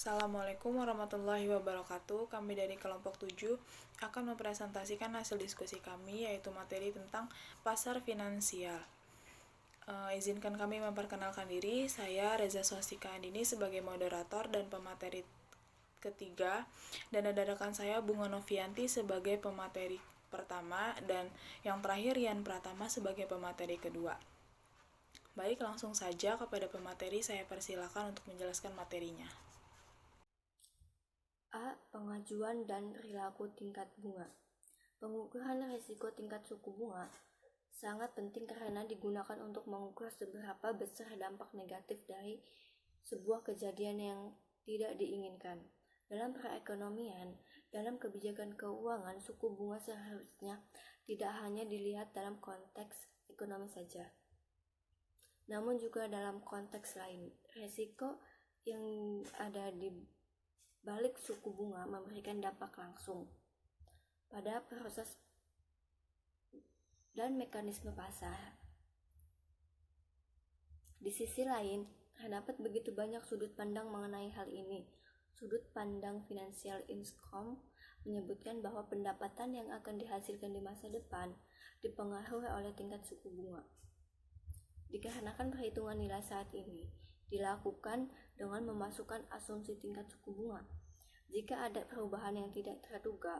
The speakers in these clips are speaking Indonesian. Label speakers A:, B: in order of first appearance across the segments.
A: Assalamualaikum warahmatullahi wabarakatuh. Kami dari kelompok 7 akan mempresentasikan hasil diskusi kami, yaitu materi tentang pasar finansial. Izinkan kami memperkenalkan diri. Saya Reza Swastika Andini sebagai moderator dan pemateri ketiga, dan ada rekan saya Bunga Novianti sebagai pemateri pertama, dan yang terakhir Rian Pratama sebagai pemateri kedua. Baik, langsung saja kepada pemateri, saya persilakan untuk menjelaskan materinya.
B: A. Pengajuan dan perilaku tingkat bunga. Pengukuran risiko tingkat suku bunga sangat penting karena digunakan untuk mengukur seberapa besar dampak negatif dari sebuah kejadian yang tidak diinginkan. Dalam perekonomian, dalam kebijakan keuangan, suku bunga seharusnya tidak hanya dilihat dalam konteks ekonomi saja, namun juga dalam konteks lain. Risiko yang ada di balik suku bunga memberikan dampak langsung pada proses dan mekanisme pasar. Di sisi lain, terdapat begitu banyak sudut pandang mengenai hal ini. Sudut pandang Financial Income menyebutkan bahwa pendapatan yang akan dihasilkan di masa depan dipengaruhi oleh tingkat suku bunga. Dikarenakan perhitungan nilai saat ini dilakukan dengan memasukkan asumsi tingkat suku bunga. Jika ada perubahan yang tidak terduga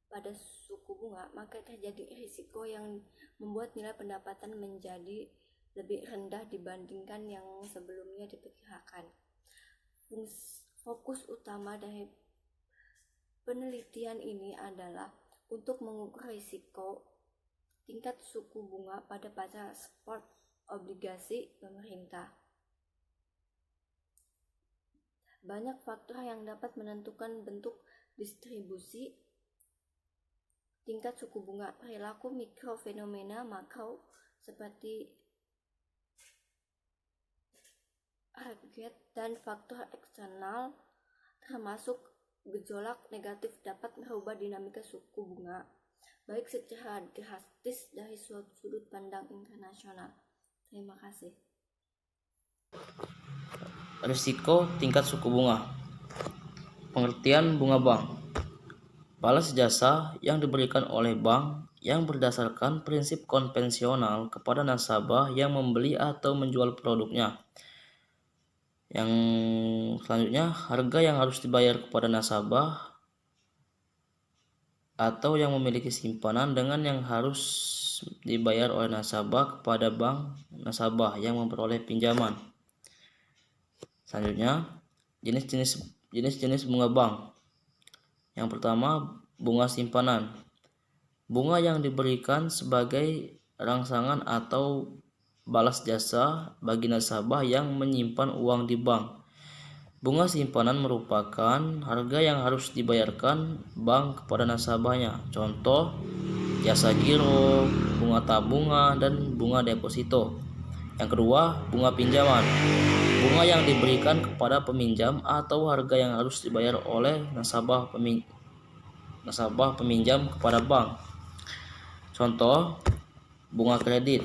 B: pada suku bunga, maka terjadi risiko yang membuat nilai pendapatan menjadi lebih rendah dibandingkan yang sebelumnya diperkirakan. Fokus utama dari penelitian ini adalah untuk mengukur risiko tingkat suku bunga pada pasar spot obligasi pemerintah. Banyak faktor yang dapat menentukan bentuk distribusi tingkat suku bunga. Perilaku mikro, fenomena makro seperti target dan faktor eksternal termasuk gejolak negatif dapat merubah dinamika suku bunga, baik secara drastis dari sudut pandang internasional. Terima kasih.
C: Risiko tingkat suku bunga. Pengertian bunga bank. Balas jasa yang diberikan oleh bank yang berdasarkan prinsip konvensional kepada nasabah yang membeli atau menjual produknya. Yang selanjutnya, harga yang harus dibayar kepada nasabah atau yang memiliki simpanan dengan yang harus dibayar oleh nasabah kepada bank nasabah yang memperoleh pinjaman. Selanjutnya, jenis-jenis bunga bank. Yang pertama, bunga simpanan. Bunga yang diberikan sebagai rangsangan atau balas jasa bagi nasabah yang menyimpan uang di bank. Bunga simpanan merupakan harga yang harus dibayarkan bank kepada nasabahnya. Contoh, jasa giro, bunga tabungan, dan bunga deposito. Yang kedua, bunga pinjaman. Bunga yang diberikan kepada peminjam atau harga yang harus dibayar oleh nasabah peminjam kepada bank. Contoh, bunga kredit.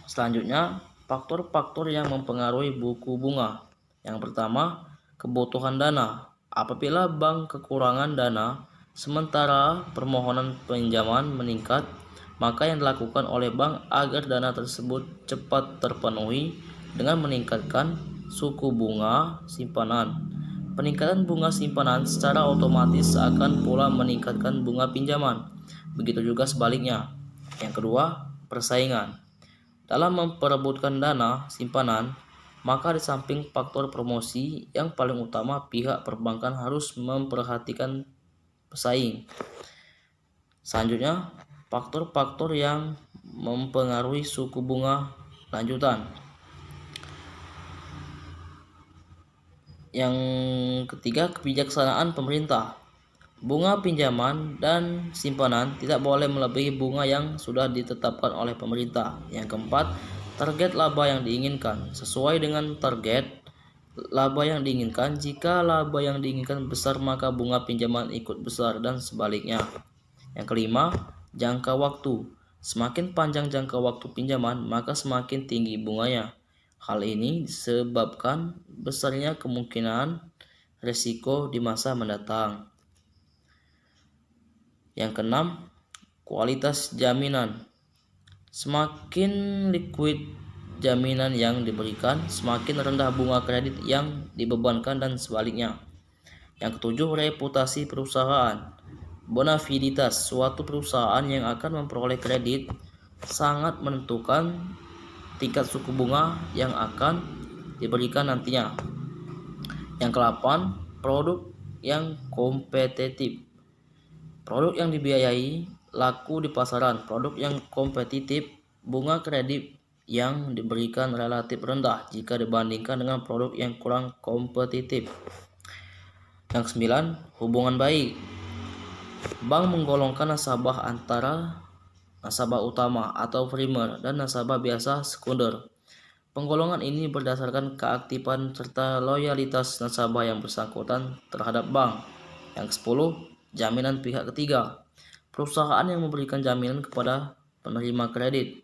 C: Selanjutnya, faktor-faktor yang mempengaruhi buku bunga. Yang pertama, kebutuhan dana. Apabila bank kekurangan dana, sementara permohonan pinjaman meningkat, maka yang dilakukan oleh bank agar dana tersebut cepat terpenuhi dengan meningkatkan suku bunga simpanan. Peningkatan bunga simpanan secara otomatis akan pula meningkatkan bunga pinjaman. Begitu juga sebaliknya. Yang kedua, persaingan. Dalam memperebutkan dana simpanan, maka di samping faktor promosi, yang paling utama pihak perbankan harus memperhatikan pesaing. Selanjutnya, faktor-faktor yang mempengaruhi suku bunga lanjutan. Yang ketiga, kebijaksanaan pemerintah. Bunga pinjaman dan simpanan tidak boleh melebihi bunga yang sudah ditetapkan oleh pemerintah. Yang keempat, target laba yang diinginkan. Sesuai dengan target laba yang diinginkan, jika laba yang diinginkan besar maka bunga pinjaman ikut besar dan sebaliknya. Yang kelima, jangka waktu. Semakin panjang jangka waktu pinjaman, maka semakin tinggi bunganya. Hal ini disebabkan besarnya kemungkinan risiko di masa mendatang. Yang keenam, kualitas jaminan. Semakin liquid jaminan yang diberikan, semakin rendah bunga kredit yang dibebankan dan sebaliknya. Yang ketujuh, reputasi perusahaan. Bonafiditas suatu perusahaan yang akan memperoleh kredit sangat menentukan tingkat suku bunga yang akan diberikan nantinya. Yang kedelapan, produk yang kompetitif. Produk yang dibiayai laku di pasaran. Produk yang kompetitif, bunga kredit yang diberikan relatif rendah jika dibandingkan dengan produk yang kurang kompetitif. Yang kesembilan, hubungan baik. Bank menggolongkan nasabah antara nasabah utama atau primer dan nasabah biasa sekunder. Penggolongan ini berdasarkan keaktifan serta loyalitas nasabah yang bersangkutan terhadap bank. Yang ke-10, jaminan pihak ketiga. Perusahaan yang memberikan jaminan kepada penerima kredit.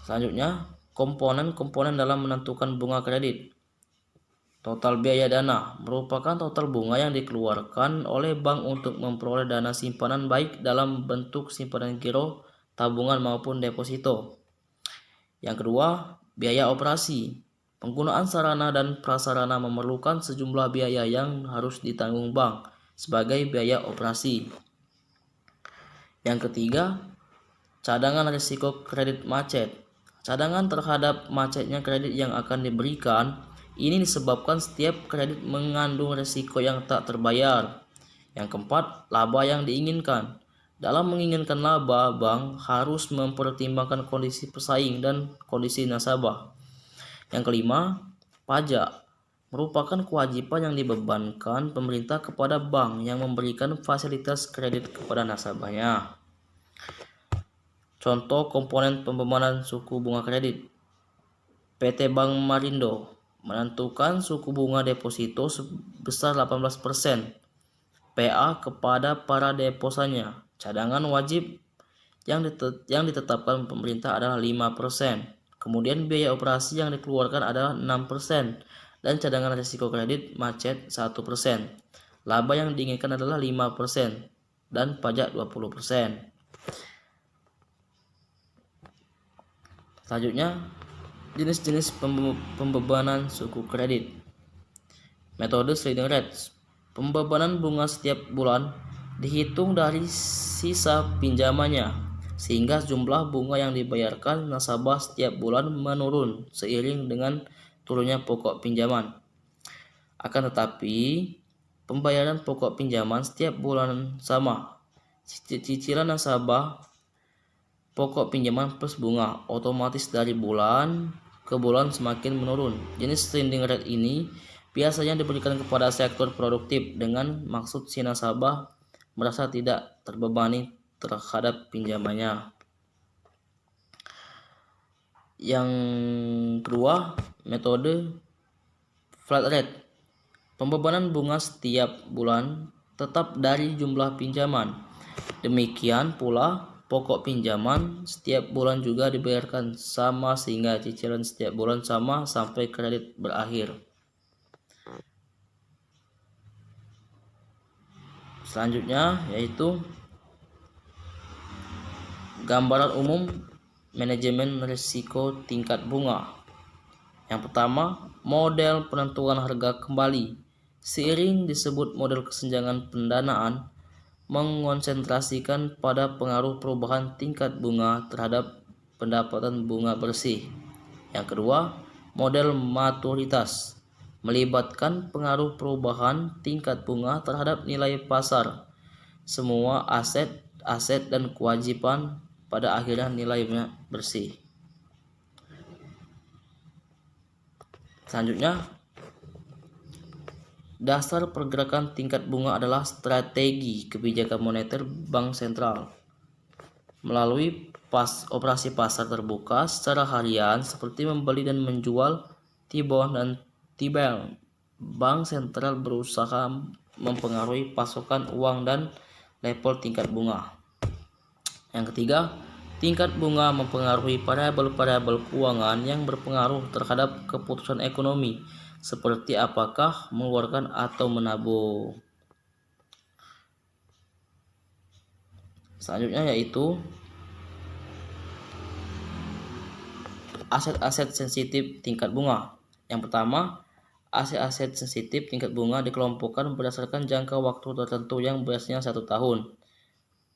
C: Selanjutnya, komponen-komponen dalam menentukan bunga kredit. Total biaya dana merupakan total bunga yang dikeluarkan oleh bank untuk memperoleh dana simpanan baik dalam bentuk simpanan giro, tabungan maupun deposito. Yang kedua, biaya operasi. Penggunaan sarana dan prasarana memerlukan sejumlah biaya yang harus ditanggung bank sebagai biaya operasi. Yang ketiga, cadangan risiko kredit macet. Cadangan terhadap macetnya kredit yang akan diberikan. Ini disebabkan setiap kredit mengandung risiko yang tak terbayar. Yang keempat, laba yang diinginkan. Dalam menginginkan laba, bank harus mempertimbangkan kondisi pesaing dan kondisi nasabah. Yang kelima, pajak merupakan kewajiban yang dibebankan pemerintah kepada bank yang memberikan fasilitas kredit kepada nasabahnya. Contoh komponen pembebanan suku bunga kredit. PT Bank Marindo menentukan suku bunga deposito sebesar 18% PA kepada para deposannya. Cadangan wajib yang ditetapkan pemerintah adalah 5%. Kemudian biaya operasi yang dikeluarkan adalah 6% dan cadangan risiko kredit macet 1%. Laba yang diinginkan adalah 5% dan pajak 20%. Selanjutnya, jenis-jenis pembebanan suku kredit. Metode sliding rate. Pembebanan bunga setiap bulan dihitung dari sisa pinjamannya, sehingga jumlah bunga yang dibayarkan nasabah setiap bulan menurun seiring dengan turunnya pokok pinjaman. Akan tetapi, pembayaran pokok pinjaman setiap bulan sama. Cicilan nasabah pokok pinjaman plus bunga otomatis dari bulan ke bulan semakin menurun. Jenis sliding rate ini biasanya diberikan kepada sektor produktif dengan maksud si nasabah merasa tidak terbebani terhadap pinjamannya. Yang kedua, metode flat rate. Pembebanan bunga setiap bulan tetap dari jumlah pinjaman. Demikian pula pokok pinjaman setiap bulan juga dibayarkan sama sehingga cicilan setiap bulan sama sampai kredit berakhir. Selanjutnya yaitu gambaran umum manajemen risiko tingkat bunga. Yang pertama, model penentuan harga kembali. Seiring disebut model kesenjangan pendanaan mengonsentrasikan pada pengaruh perubahan tingkat bunga terhadap pendapatan bunga bersih. Yang kedua, model maturitas melibatkan pengaruh perubahan tingkat bunga terhadap nilai pasar semua aset dan kewajiban pada akhirnya nilainya bersih. Selanjutnya, dasar pergerakan tingkat bunga adalah strategi kebijakan moneter bank sentral melalui operasi pasar terbuka secara harian seperti membeli dan menjual T-bond dan T-bill. Bank sentral berusaha mempengaruhi pasokan uang dan level tingkat bunga. Yang ketiga, Tingkat bunga mempengaruhi variabel-variabel keuangan yang berpengaruh terhadap keputusan ekonomi, seperti apakah mengeluarkan atau menabung. Selanjutnya yaitu aset-aset sensitif tingkat bunga. Yang pertama, aset-aset sensitif tingkat bunga dikelompokkan berdasarkan jangka waktu tertentu yang biasanya 1 tahun.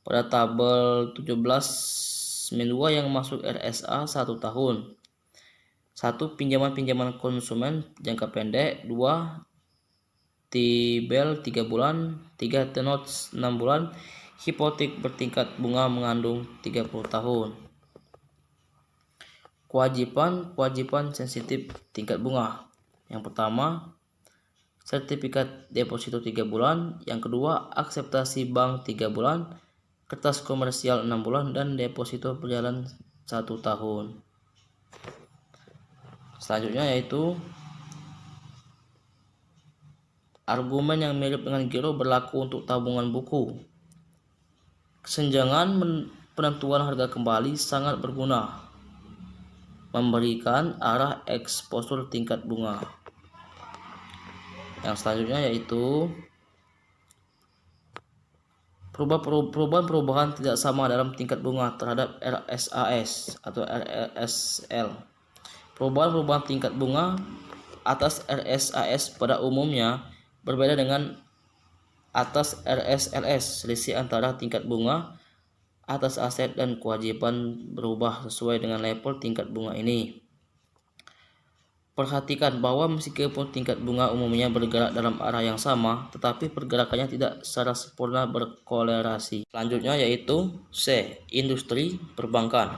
C: Pada tabel 17-2 yang masuk RSA 1 tahun. 1. Pinjaman-pinjaman konsumen jangka pendek. 2. T-bill 3 bulan. 3. T-notes 6 bulan. Hipotek bertingkat bunga mengandung 30 tahun. Kewajiban sensitif tingkat bunga. Yang pertama, sertifikat deposito 3 bulan. Yang kedua, akseptasi bank 3 bulan. Kertas komersial 6 bulan dan deposito berjalan 1 tahun. Selanjutnya yaitu argumen yang mirip dengan giro berlaku untuk tabungan buku. Kesenjangan penentuan harga kembali sangat berguna, memberikan arah eksposur tingkat bunga. Yang selanjutnya yaitu perubahan tidak sama dalam tingkat bunga terhadap RSAS atau RSL. Perubahan tingkat bunga atas RSAS pada umumnya berbeda dengan atas RSLS. Selisih antara tingkat bunga atas aset dan kewajiban berubah sesuai dengan level tingkat bunga ini. Perhatikan bahwa meskipun tingkat bunga umumnya bergerak dalam arah yang sama, tetapi pergerakannya tidak secara sempurna berkolerasi. Selanjutnya yaitu C. Industri perbankan.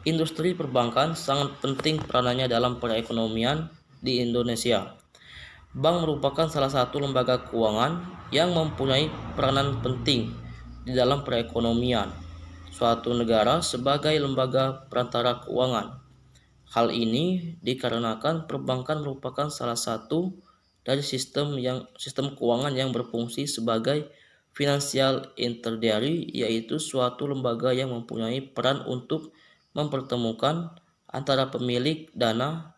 C: Industri perbankan sangat penting peranannya dalam perekonomian di Indonesia. Bank merupakan salah satu lembaga keuangan yang mempunyai peranan penting di dalam perekonomian suatu negara sebagai lembaga perantara keuangan. Hal ini dikarenakan perbankan merupakan salah satu dari sistem keuangan yang berfungsi sebagai financial intermediary, yaitu suatu lembaga yang mempunyai peran untuk mempertemukan antara pemilik dana,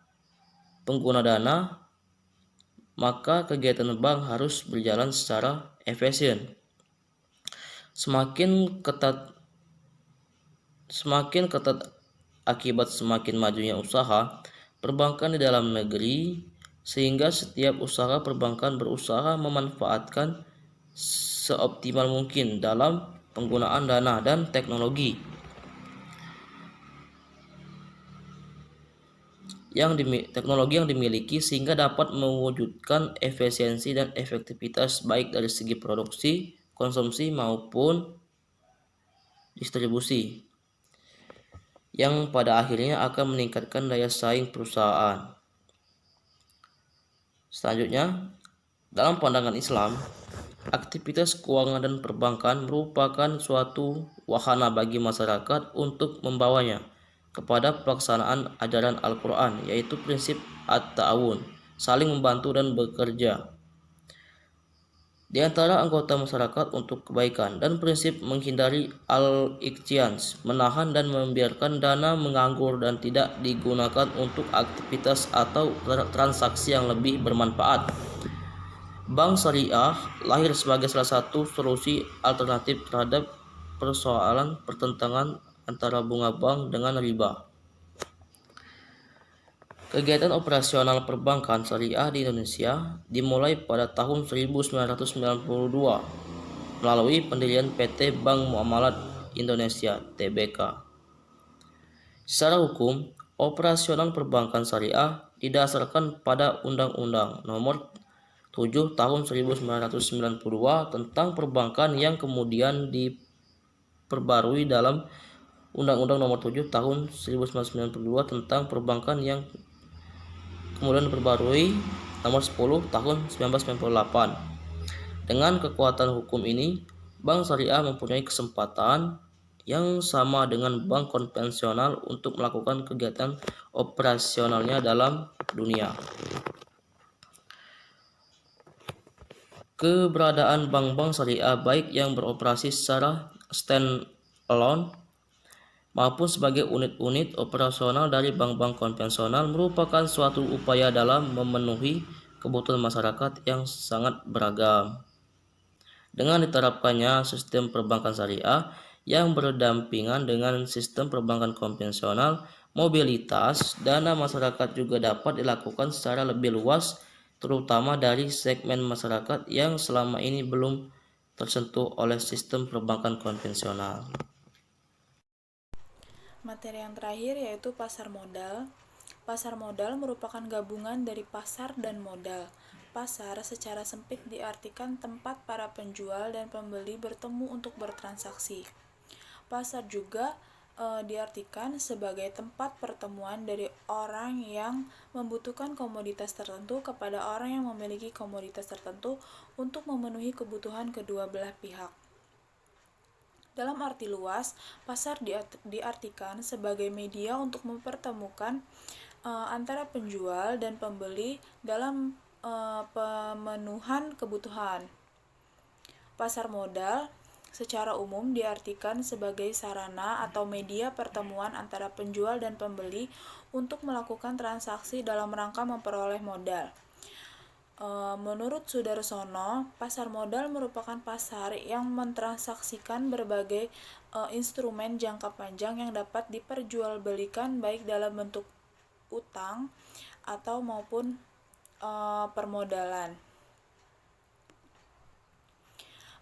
C: pengguna dana, maka kegiatan bank harus berjalan secara efisien. Semakin ketat akibat semakin majunya usaha perbankan di dalam negeri, sehingga setiap usaha perbankan berusaha memanfaatkan seoptimal mungkin dalam penggunaan dana dan teknologi yang dimiliki sehingga dapat mewujudkan efisiensi dan efektivitas baik dari segi produksi, konsumsi maupun distribusi, yang pada akhirnya akan meningkatkan daya saing perusahaan. Selanjutnya, dalam pandangan Islam, aktivitas keuangan dan perbankan merupakan suatu wahana bagi masyarakat untuk membawanya kepada pelaksanaan ajaran Al-Quran, yaitu prinsip at-ta'awun, saling membantu dan bekerja di antara anggota masyarakat untuk kebaikan, dan prinsip menghindari al-ikhtians, menahan dan membiarkan dana menganggur dan tidak digunakan untuk aktivitas atau transaksi yang lebih bermanfaat. Bank syariah lahir sebagai salah satu solusi alternatif terhadap persoalan pertentangan antara bunga bank dengan riba. Kegiatan operasional perbankan syariah di Indonesia dimulai pada tahun 1992 melalui pendirian PT Bank Muamalat Indonesia (TBK). Secara hukum, operasional perbankan syariah didasarkan pada Undang-Undang Nomor 7 Tahun 1992 tentang perbankan yang kemudian diperbarui dalam Undang-Undang Nomor 7 Tahun 1992 tentang perbankan yang kemudian diperbarui Nomor 10 Tahun 1998. Dengan kekuatan hukum ini, bank syariah mempunyai kesempatan yang sama dengan bank konvensional untuk melakukan kegiatan operasionalnya dalam dunia. Keberadaan bank-bank syariah baik yang beroperasi secara stand alone maupun sebagai unit-unit operasional dari bank-bank konvensional merupakan suatu upaya dalam memenuhi kebutuhan masyarakat yang sangat beragam. Dengan diterapkannya sistem perbankan syariah yang berdampingan dengan sistem perbankan konvensional, mobilitas dana masyarakat juga dapat dilakukan secara lebih luas, terutama dari segmen masyarakat yang selama ini belum tersentuh oleh sistem perbankan konvensional.
A: Materi yang terakhir yaitu pasar modal. Pasar modal merupakan gabungan dari pasar dan modal. Pasar secara sempit diartikan tempat para penjual dan pembeli bertemu untuk bertransaksi. Pasar juga diartikan sebagai tempat pertemuan dari orang yang membutuhkan komoditas tertentu kepada orang yang memiliki komoditas tertentu untuk memenuhi kebutuhan kedua belah pihak. Dalam arti luas, pasar diartikan sebagai media untuk mempertemukan antara penjual dan pembeli dalam pemenuhan kebutuhan. Pasar modal secara umum diartikan sebagai sarana atau media pertemuan antara penjual dan pembeli untuk melakukan transaksi dalam rangka memperoleh modal. Menurut Sudarsono, pasar modal merupakan pasar yang mentransaksikan berbagai instrumen jangka panjang yang dapat diperjualbelikan baik dalam bentuk utang atau maupun permodalan.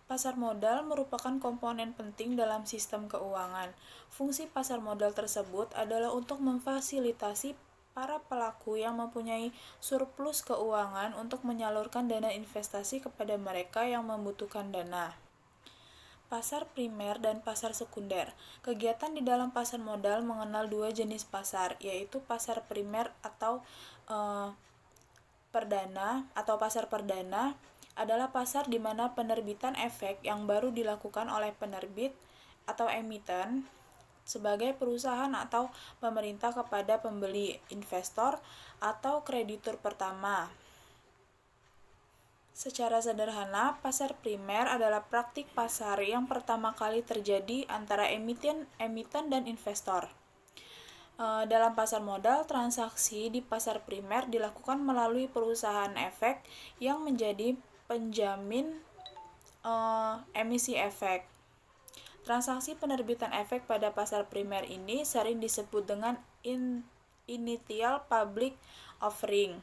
A: Pasar modal merupakan komponen penting dalam sistem keuangan. Fungsi pasar modal tersebut adalah untuk memfasilitasi para pelaku yang mempunyai surplus keuangan untuk menyalurkan dana investasi kepada mereka yang membutuhkan dana. Pasar primer dan pasar sekunder. Kegiatan di dalam pasar modal mengenal dua jenis pasar, yaitu pasar primer atau perdana atau pasar perdana adalah pasar di mana penerbitan efek yang baru dilakukan oleh penerbit atau emiten sebagai perusahaan atau pemerintah kepada pembeli, investor, atau kreditur pertama. Secara sederhana, pasar primer adalah praktik pasar yang pertama kali terjadi antara emiten dan investor. Dalam pasar modal, transaksi di pasar primer dilakukan melalui perusahaan efek yang menjadi penjamin emisi efek. Transaksi penerbitan efek pada pasar primer ini sering disebut dengan initial public offering.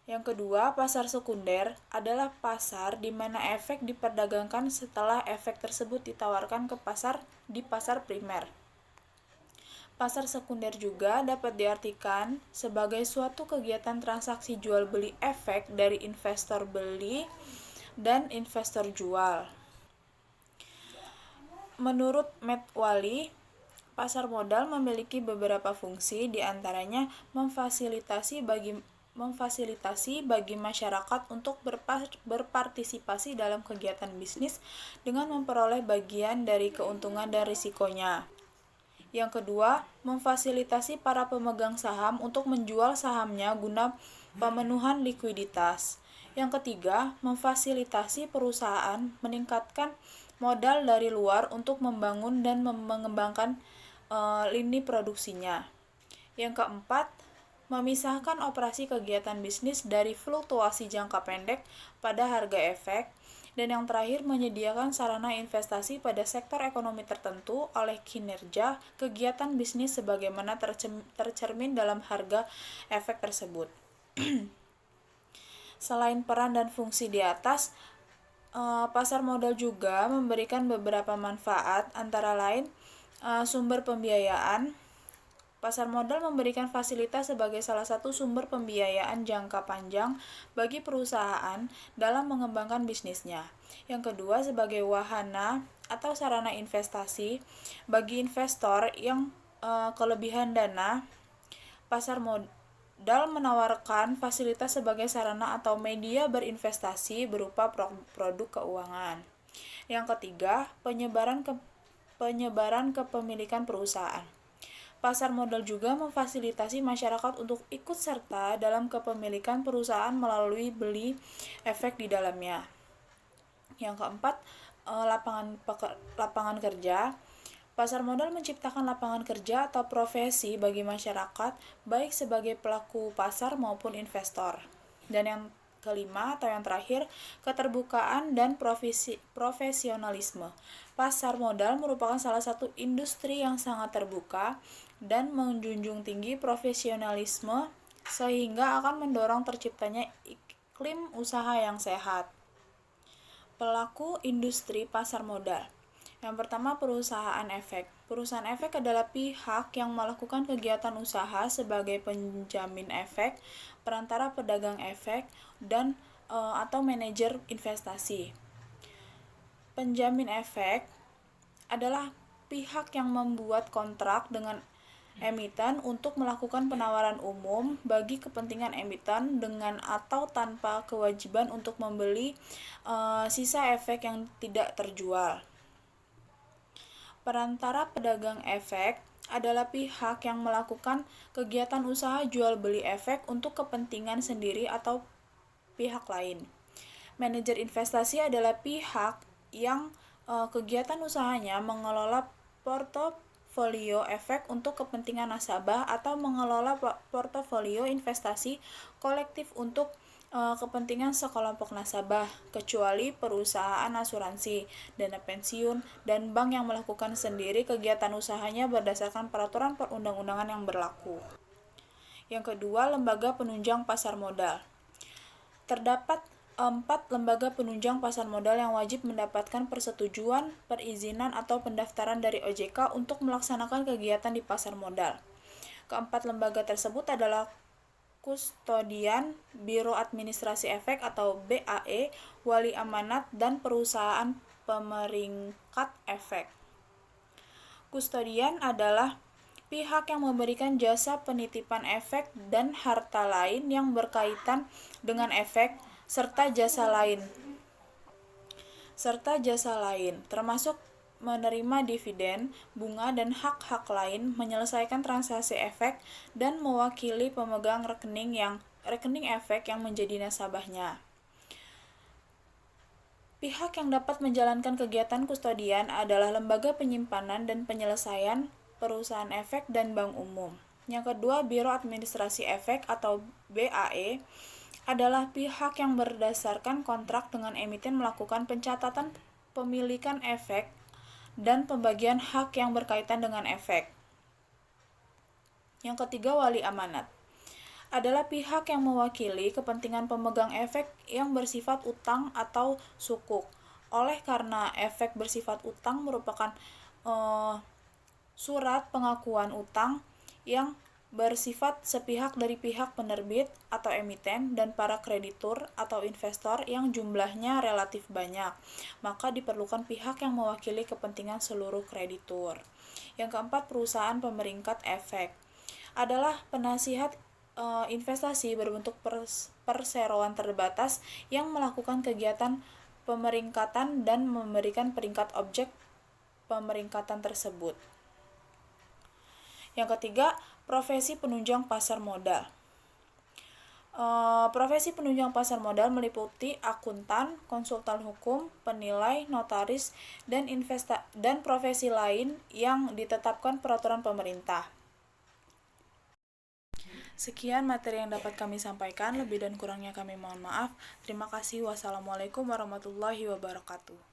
A: Yang kedua, pasar sekunder adalah pasar di mana efek diperdagangkan setelah efek tersebut ditawarkan di pasar primer. Pasar sekunder juga dapat diartikan sebagai suatu kegiatan transaksi jual beli efek dari investor beli dan investor jual. Menurut Matt Wally, pasar modal memiliki beberapa fungsi, di antaranya memfasilitasi bagi masyarakat untuk berpartisipasi dalam kegiatan bisnis dengan memperoleh bagian dari keuntungan dan risikonya. Yang kedua, memfasilitasi para pemegang saham untuk menjual sahamnya guna pemenuhan likuiditas. Yang ketiga, memfasilitasi perusahaan meningkatkan modal dari luar untuk membangun dan mengembangkan lini produksinya. Yang keempat, memisahkan operasi kegiatan bisnis dari fluktuasi jangka pendek pada harga efek. Dan yang terakhir, menyediakan sarana investasi pada sektor ekonomi tertentu oleh kinerja kegiatan bisnis sebagaimana tercermin dalam harga efek tersebut. Selain peran dan fungsi di atas, pasar modal juga memberikan beberapa manfaat, antara lain sumber pembiayaan. Pasar modal memberikan fasilitas sebagai salah satu sumber pembiayaan jangka panjang bagi perusahaan dalam mengembangkan bisnisnya. Yang kedua, sebagai wahana atau sarana investasi bagi investor yang kelebihan dana. Pasar modal menawarkan fasilitas sebagai sarana atau media berinvestasi berupa produk keuangan. Yang ketiga, penyebaran kepemilikan perusahaan. Pasar modal juga memfasilitasi masyarakat untuk ikut serta dalam kepemilikan perusahaan melalui beli efek di dalamnya. Yang keempat, lapangan kerja. Pasar modal menciptakan lapangan kerja atau profesi bagi masyarakat, baik sebagai pelaku pasar maupun investor. Dan yang kelima atau yang terakhir, keterbukaan dan profesionalisme. Pasar modal merupakan salah satu industri yang sangat terbuka dan menjunjung tinggi profesionalisme sehingga akan mendorong terciptanya iklim usaha yang sehat. Pelaku industri pasar modal. Yang pertama, perusahaan efek. Perusahaan efek adalah pihak yang melakukan kegiatan usaha sebagai penjamin efek, perantara pedagang efek, dan atau manajer investasi. Penjamin efek adalah pihak yang membuat kontrak dengan emiten untuk melakukan penawaran umum bagi kepentingan emiten dengan atau tanpa kewajiban untuk membeli sisa efek yang tidak terjual. Perantara pedagang efek adalah pihak yang melakukan kegiatan usaha jual beli efek untuk kepentingan sendiri atau pihak lain. Manajer investasi adalah pihak yang kegiatan usahanya mengelola portofolio efek untuk kepentingan nasabah atau mengelola portofolio investasi kolektif untuk kepentingan sekelompok nasabah, kecuali perusahaan asuransi, dana pensiun, dan bank yang melakukan sendiri kegiatan usahanya berdasarkan peraturan perundang-undangan yang berlaku. Yang kedua, lembaga penunjang pasar modal. Terdapat 4 lembaga penunjang pasar modal yang wajib mendapatkan persetujuan, perizinan, atau pendaftaran dari OJK untuk melaksanakan kegiatan di pasar modal. Keempat lembaga tersebut adalah Kustodian, Biro Administrasi Efek atau BAE, Wali Amanat, dan Perusahaan Pemeringkat Efek. Kustodian adalah pihak yang memberikan jasa penitipan efek dan harta lain yang berkaitan dengan efek, serta jasa lain, termasuk menerima dividen, bunga, dan hak-hak lain, menyelesaikan transaksi efek, dan mewakili pemegang rekening efek yang menjadi nasabahnya. Pihak yang dapat menjalankan kegiatan kustodian adalah lembaga penyimpanan dan penyelesaian, perusahaan efek, dan bank umum. Yang kedua, Biro Administrasi Efek atau BAE adalah pihak yang berdasarkan kontrak dengan emiten melakukan pencatatan pemilikan efek dan pembagian hak yang berkaitan dengan efek. Yang ketiga, Wali Amanat adalah pihak yang mewakili kepentingan pemegang efek yang bersifat utang atau sukuk. Oleh karena efek bersifat utang merupakan surat pengakuan utang yang bersifat sepihak dari pihak penerbit atau emiten dan para kreditur atau investor yang jumlahnya relatif banyak, maka diperlukan pihak yang mewakili kepentingan seluruh kreditur. Yang keempat, perusahaan pemeringkat efek adalah penasihat investasi berbentuk perseroan terbatas yang melakukan kegiatan pemeringkatan dan memberikan peringkat objek pemeringkatan tersebut. Yang ketiga, profesi penunjang pasar modal. Profesi penunjang pasar modal meliputi akuntan, konsultan hukum, penilai, notaris, dan profesi lain yang ditetapkan peraturan pemerintah. Sekian materi yang dapat kami sampaikan, lebih dan kurangnya kami mohon maaf. Terima kasih. Wassalamualaikum warahmatullahi wabarakatuh.